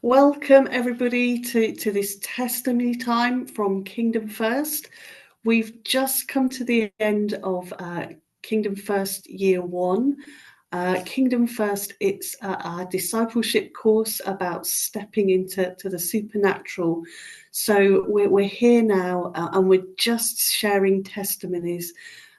Welcome everybody to this testimony time from Kingdom First. We've just come to the end of Kingdom First Year 1. Kingdom First, it's our discipleship course about stepping into the supernatural. So we're here now and we're just sharing testimonies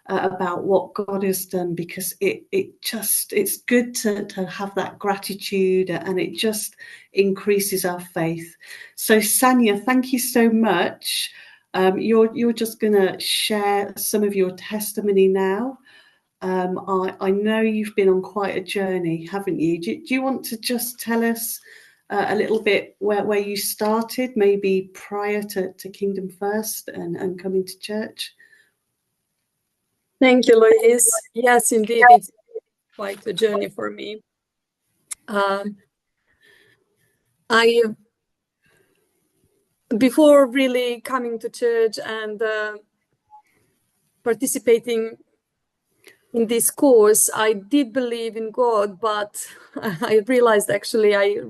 about what God has done, because it's good to have that gratitude, and it just increases our faith. So Sanya, thank you so much. You're just going to share some of your testimony now. I know you've been on quite a journey, haven't you? Do you want to just tell us a little bit where you started, maybe prior to Kingdom First and coming to church? Thank you, Louise. Yes, indeed, it's quite a journey for me. Before really coming to church and participating in this course, I did believe in God, but I realized actually I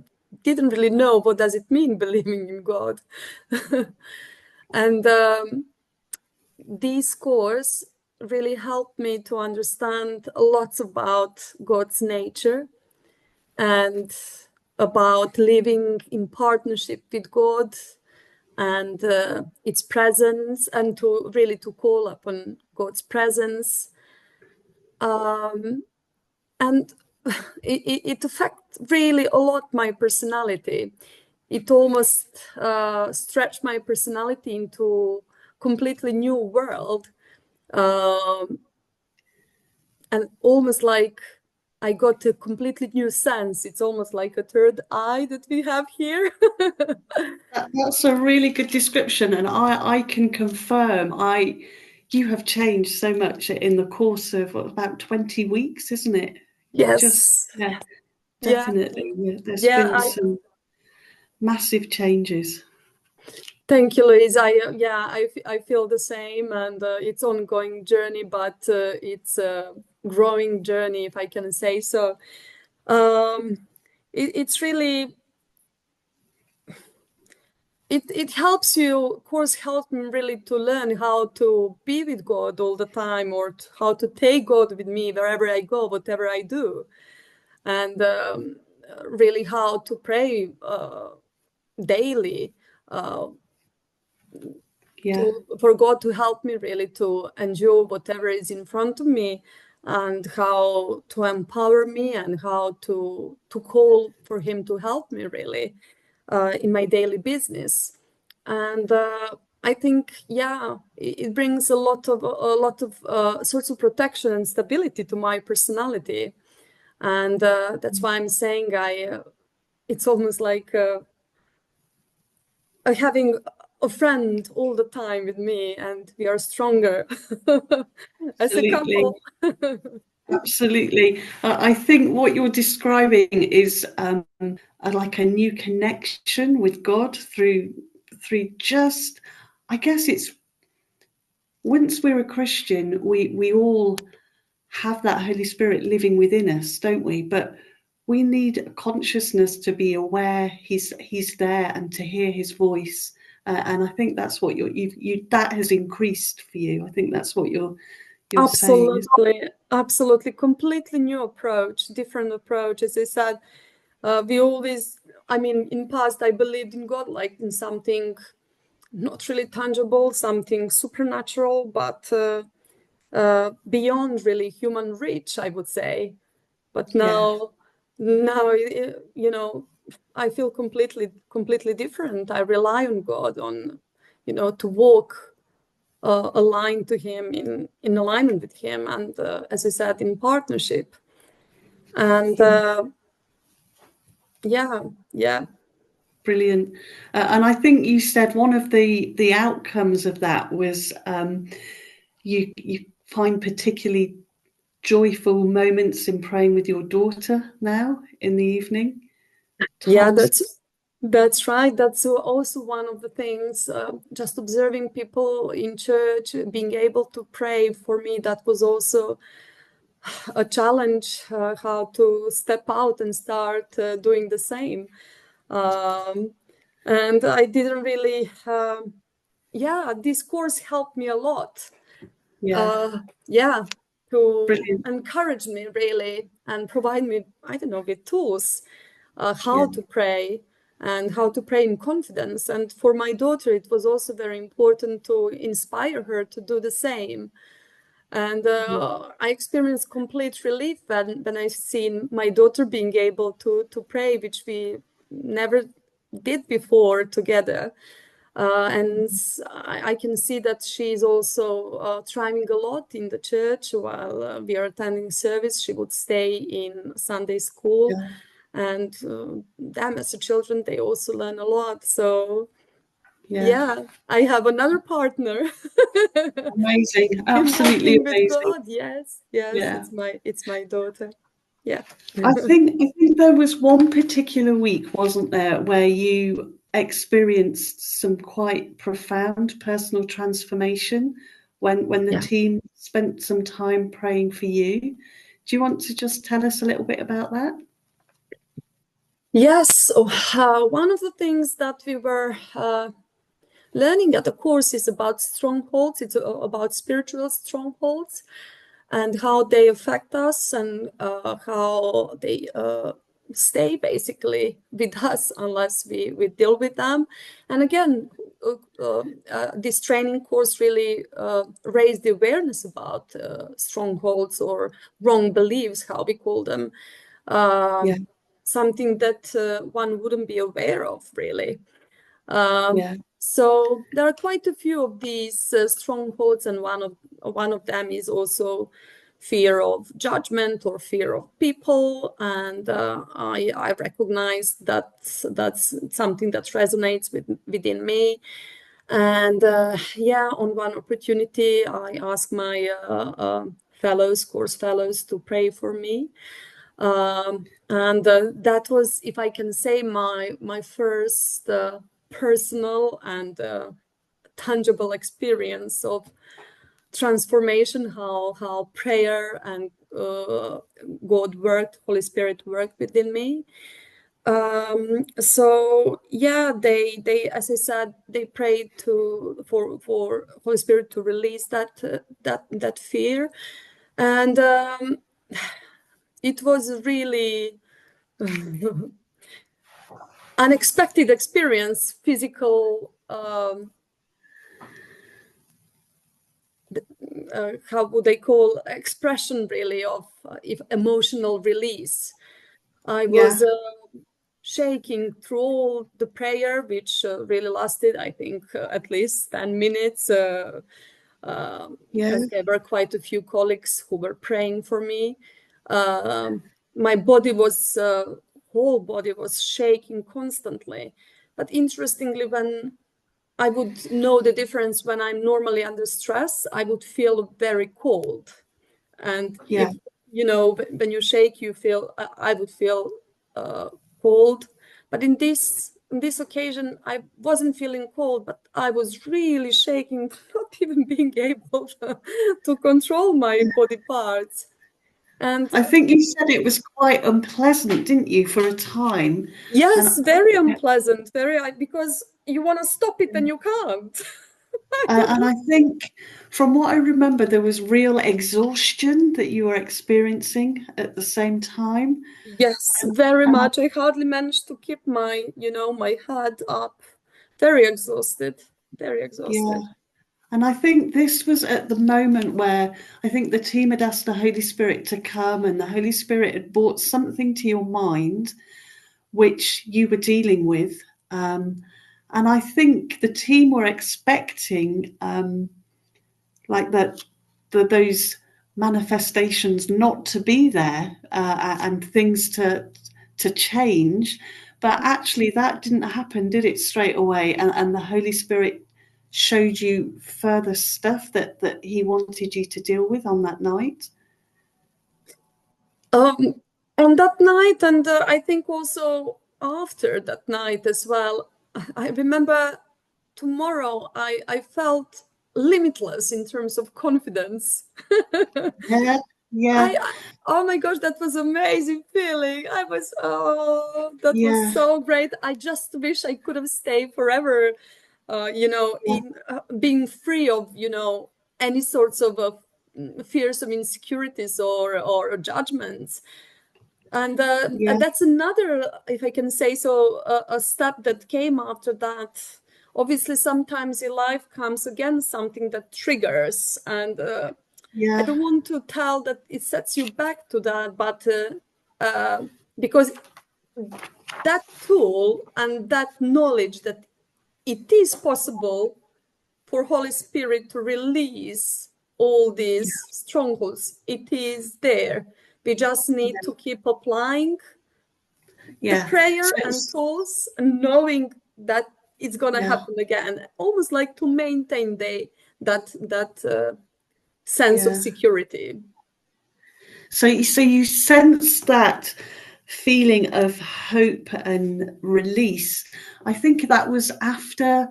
didn't really know what does it mean believing in God. And this course really helped me to understand lots about God's nature and about living in partnership with God and its presence, and to really to call upon God's presence. And it affects really a lot my personality. It almost stretched my personality into completely new world, and almost like I got a completely new sense. It's almost like a third eye that we have here. That's a really good description, and I can confirm you have changed so much in the course of about 20 weeks, isn't it? Yes. Yeah, definitely. Yeah. There's been some massive changes. Thank you, Louise. I feel the same, and it's ongoing journey, but it's a growing journey, if I can say so. It's really it helps you. Of course, helped me really to learn how to be with God all the time, or how to take God with me wherever I go, whatever I do, and really how to pray daily. For God to help me really to endure whatever is in front of me, and how to empower me, and how to call for Him to help me really in my daily business. And I think, it brings a lot of sorts of protection and stability to my personality, and that's why I'm saying it's almost like having a friend all the time with me, and we are stronger as a couple. Absolutely. I think what you're describing is like a new connection with God through just, I guess it's, once we're a Christian, we all have that Holy Spirit living within us, don't we? But we need a consciousness to be aware he's there and to hear his voice. And I think that's what that has increased for you. I think that's what you're saying. Absolutely. Completely new approach, different approach. As I said, we always, in past, I believed in God like in something not really tangible, something supernatural, but beyond really human reach, I would say. But now, I feel completely different. I rely on God, on, to walk aligned to Him, in alignment with Him, and as I said, in partnership. And brilliant. And I think you said one of the outcomes of that was you find particularly joyful moments in praying with your daughter now in the evening. Yeah, that's right. That's also one of the things, just observing people in church, being able to pray. For me, that was also a challenge, how to step out and start doing the same. And I didn't really, this course helped me a lot. Yeah. To Brilliant. encourage me really and provide me, I don't know, with tools, how Yeah. to pray and how to pray in confidence. And for my daughter, it was also very important to inspire her to do the same. And I experienced complete relief when I seen my daughter being able to pray, which we never did before together. And I can see that she's also thriving a lot in the church while we are attending service. She would stay in Sunday school, Yeah. and them as the children, they also learn a lot. So Yeah. yeah, I have another partner Amazing. in Absolutely walking with amazing. God. Yes, yes, Yeah. it's my daughter. Yeah. I think there was one particular week, wasn't there, where you experienced some quite profound personal transformation when the Yeah. team spent some time praying for you. Do you want to just tell us a little bit about that? Yes. One of the things that we were learning at the course is about strongholds. It's about spiritual strongholds and how they affect us and how they stay basically with us unless we deal with them. And again, this training course really raised the awareness about strongholds or wrong beliefs, how we call them. Yeah. Something that one wouldn't be aware of, really. Um, Yeah. so there are quite a few of these strongholds, and one of them is also fear of judgment or fear of people. And I recognize that that's something that resonates within me. And on one opportunity, I asked my course fellows, to pray for me. And that was, if I can say, my first personal and tangible experience of transformation, how prayer and God worked, Holy Spirit worked within me. So yeah, they as I said, they prayed for Holy Spirit to release that fear. And it was really unexpected experience, physical, how would I call, expression really of if emotional release. I was Yeah. shaking through all the prayer, which really lasted, I think, at least 10 minutes, Yeah. because there were quite a few colleagues who were praying for me. My body was, whole body was shaking constantly. But interestingly, when I would know the difference when I'm normally under stress, I would feel very cold. And Yeah. if, when you shake, you feel, I would feel uh, cold. But in this occasion, I wasn't feeling cold, but I was really shaking, not even being able to control my body parts. And I think you said it was quite unpleasant, didn't you, for a time? yes, And very unpleasant, because you want to stop it and you can't. I don't and know. I think from what I remember, there was real exhaustion that you were experiencing at the same time. Yes, And, very and I, much. I hardly managed to keep my head up. Very exhausted, very yeah. exhausted. And I think this was at the moment where I think the team had asked the Holy Spirit to come, and the Holy Spirit had brought something to your mind which you were dealing with. And I think the team were expecting like those manifestations not to be there and things to change. But actually, that didn't happen, did it, straight away? And the Holy Spirit showed you further stuff that He wanted you to deal with on that night. Um, on that night, and I think also after that night as well, I remember tomorrow I felt limitless in terms of confidence. Yeah, Yeah. Oh my gosh, that was amazing feeling. That was Yeah. so great. I just wish I could have stayed forever, Yeah. in being free of, any sorts of fears of insecurities or judgments. And Yeah. that's another, if I can say so, a step that came after that. Obviously, sometimes in life comes again something that triggers, and I Yeah. don't want to tell that it sets you back to that, but because that tool and that knowledge that it is possible for Holy Spirit to release all these strongholds, it is there. We just need to keep applying the Yeah. prayer So and tools and knowing that it's going to yeah. happen again, almost like to maintain that sense of Yeah. security. So you sense that feeling of hope and release. I think that was after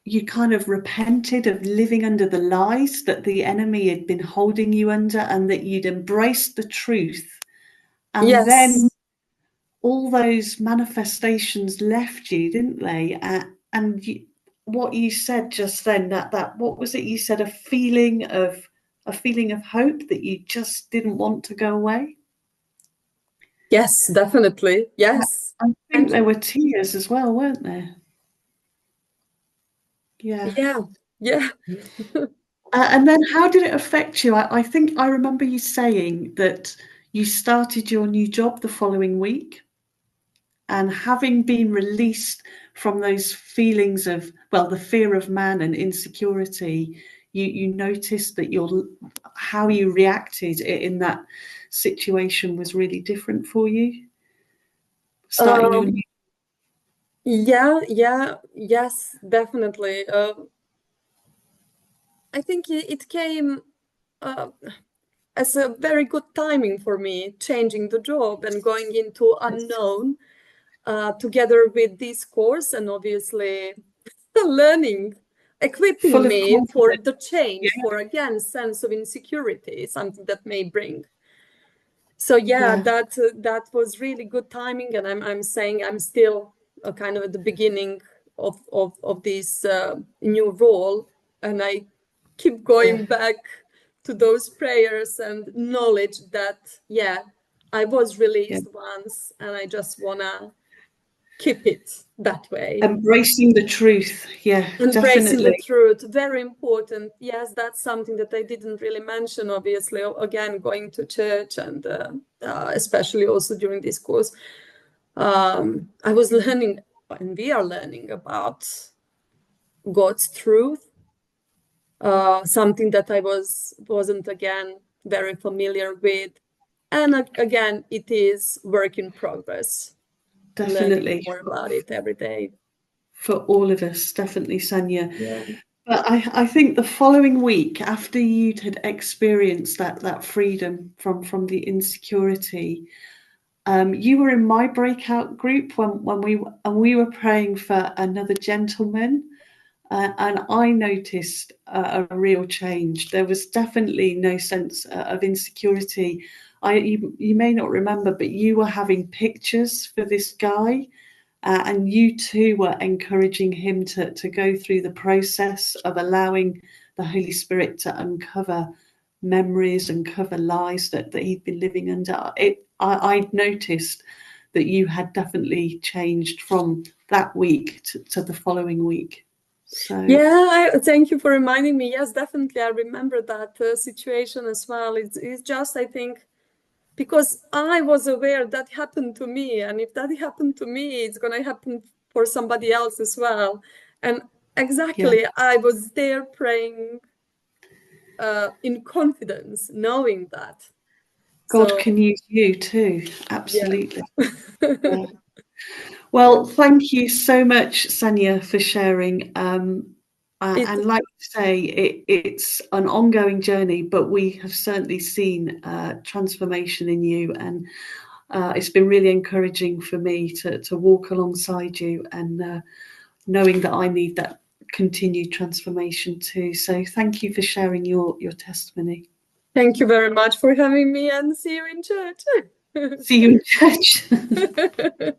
you kind of repented of living under the lies that the enemy had been holding you under, and that you'd embraced the truth. And then Yes. all those manifestations left you, didn't they? And what you said just then, that what was it you said? A feeling of hope that you just didn't want to go away. Yes, definitely. Yes. I think And there were tears as well, weren't there? Yeah. yeah, yeah. And then how did it affect you? I think I remember you saying that you started your new job the following week, and having been released from those feelings of, well, the fear of man and insecurity, you noticed that how you reacted in that situation was really different for you. Starting your new. Yes, definitely. I think it came uh, as a very good timing for me, changing the job and going into unknown together with this course, and obviously learning, Full equipping of me for confidence. the Yeah. change, for again, sense of insecurity, something that may bring. So yeah, Yeah. that was really good timing, and I'm saying I'm still kind of at the beginning of this new role, and I keep Yeah. going back to those prayers and knowledge that I was Yeah. released once, and I just wanna keep it that way. Embracing the truth. Yeah, Embracing the definitely. truth, very important. Yes, that's something that I didn't really mention, obviously. Again, going to church and especially also during this course, I was learning, and we are learning about God's truth, something that I wasn't again very familiar with. And again, it is work in progress, learning Definitely. more about it every day. For all of us, definitely, Sanya. Yeah. But I think the following week, after you'd had experienced that freedom from the insecurity, you were in my breakout group when we were praying for another gentleman, and I noticed a real change. There was definitely no sense of insecurity. You may not remember, but you were having pictures for this guy, and you too were encouraging him to go through the process of allowing the Holy Spirit to uncover memories and cover lies that he'd been living under. I noticed that you had definitely changed from that week to the following week. So Yeah, thank you for reminding me. Yes, definitely. I remember that situation as well. It's just, I think, because I was aware that happened to me. And if that happened to me, it's going to happen for somebody else as well. And yeah, exactly, I was there praying in confidence, knowing that. God So, can use you too. yeah. Absolutely. Yeah. Well, thank you so much, Sanya, for sharing. It, And like you say, it's an ongoing journey, but we have certainly seen transformation in you, and it's been really encouraging for me to walk alongside you, and knowing that I need that continued transformation too. So thank you for sharing your testimony. Thank you very much for having me, and see you in church. See you in church.